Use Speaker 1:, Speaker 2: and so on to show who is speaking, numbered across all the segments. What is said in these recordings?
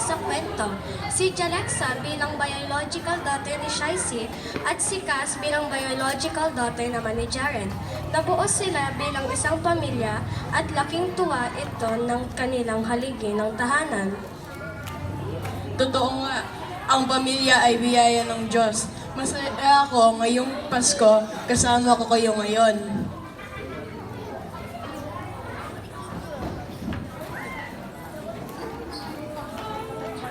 Speaker 1: sa kwento. Si Jalexa bilang biological daughter ni Shaisi at si Cass bilang biological daughter naman ni Jaren. Nabuo sila bilang isang pamilya at laking tuwa ito ng kanilang haligi ng tahanan.
Speaker 2: Totoo nga, ang pamilya ay biyaya ng Diyos. Masaya ako ngayong Pasko, kasama ko kayo ngayon.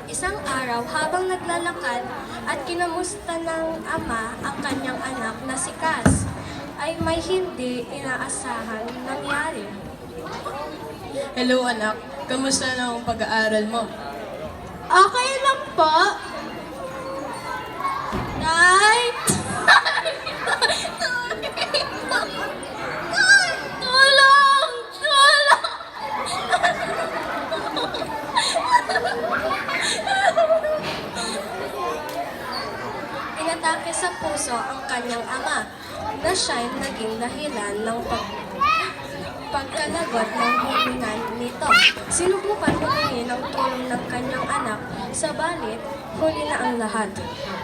Speaker 1: Isang araw, habang naglalakad at kinamusta ng ama ang kanyang anak na si Cass, ay may hindi inaasahan nangyari.
Speaker 2: Hello anak, kamusta na ang pag-aaral mo?
Speaker 3: Okay lang po. Nay! Tulong! Tulong!
Speaker 1: Inatake sa puso ang kanyang ama na siya'y naging dahilan ng pagkalagot ng hiningan nito. Sinubukan humingi ng tulong ng kanyang anak, sabalit huli na ang lahat.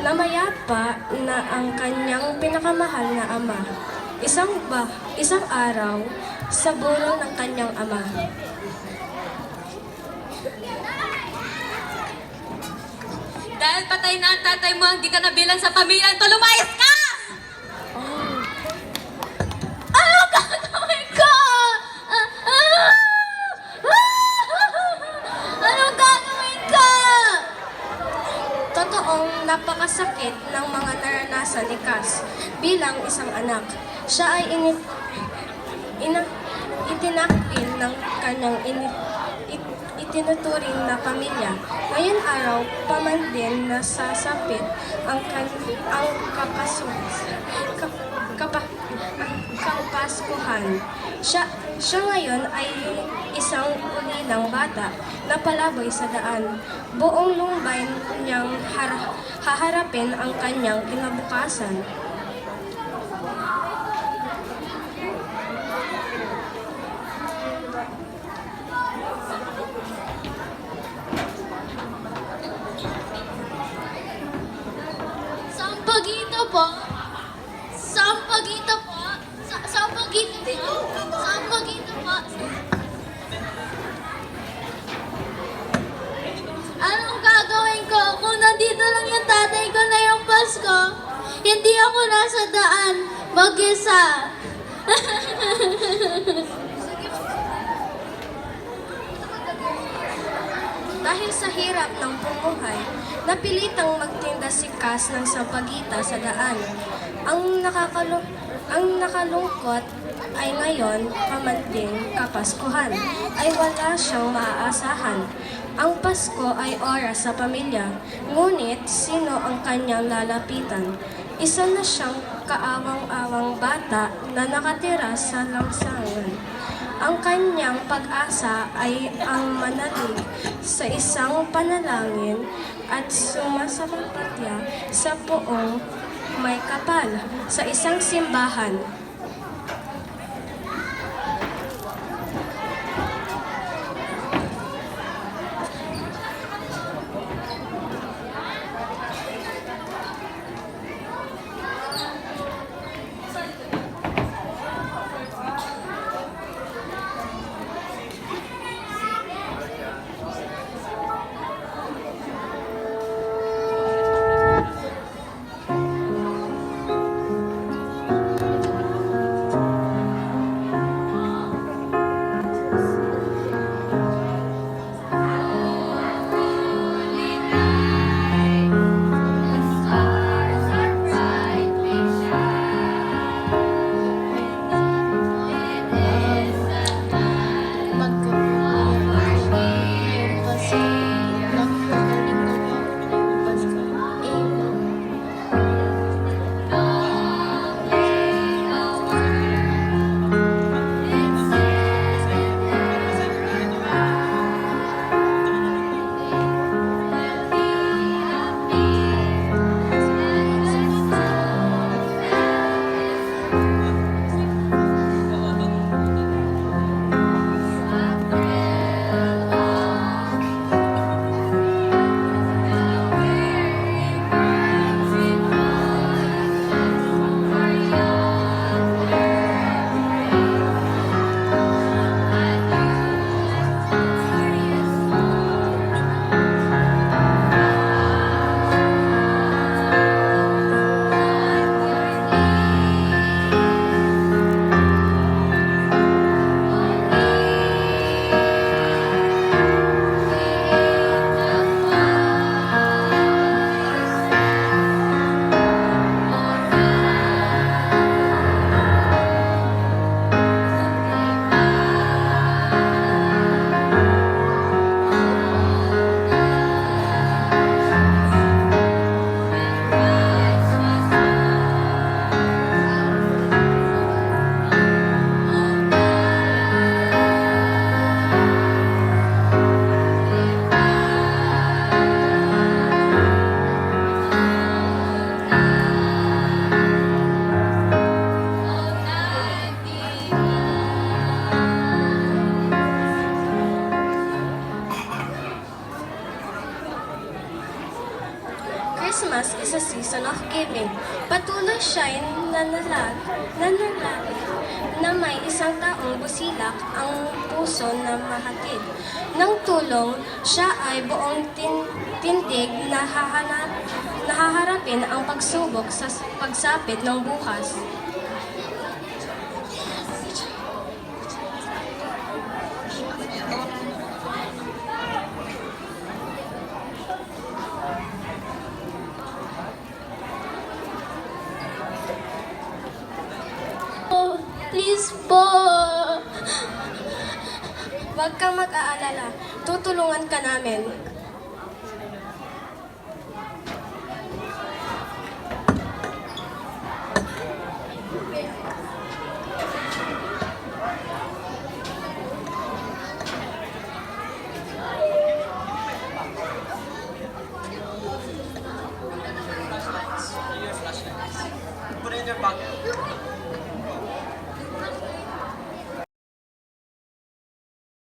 Speaker 1: Namayapa na ang kanyang pinakamahal na ama. Isang araw, sa burol ng kanyang ama.
Speaker 3: Dahil patay na ang tatay mo, hindi ka nabilang sa pamilya ito, lumayas ka! Ano gagawin ko? Anong gagawin ko?
Speaker 1: Totoong napakasakit ng mga naranasan ni Cass bilang isang anak. Siya ay itinakil ng kanyang itinuturing na pamilya. Ngayon araw, pa man din nasasapit ang kapaskuhan. Siya ngayon ay isang ulilang bata na palaboy sa daan. Buong lumbay niyang haharapin ang kanyang kinabukasan.
Speaker 3: Sampagito po. Sampagito po. Sampagito po. Sampagito po. Anong gagawin ko kung nandito lang yung tatay ko na yung Pasko? Hindi ako nasa daan mag-isa.
Speaker 1: Dahil sa hirap ng bumuhay, napilitang magtinda si Cass ng sampagita sa daan. Ang nakalungkot ay ngayon, pamanding kapaskuhan, ay wala siyang maaasahan. Ang Pasko ay oras sa pamilya, ngunit sino ang kanyang lalapitan? Isa na siyang kaawang-awang bata na nakatira sa langsangan. Ang kanyang pag-asa ay ang manalig sa isang panalangin at sumasampalataya sa poong may kapal sa isang simbahan. Christmas is a season of giving. Patuloy siya'y nanalangin na may isang taong busilak ang puso na mahatid. Nang tulong, siya ay buong tindig na haharapin ang pagsubok sa pagsapit ng bukas.
Speaker 3: Oh, please po.
Speaker 1: Huwag kang mag-aalala. Tutulungan ka namin.
Speaker 4: Put it in your pocket.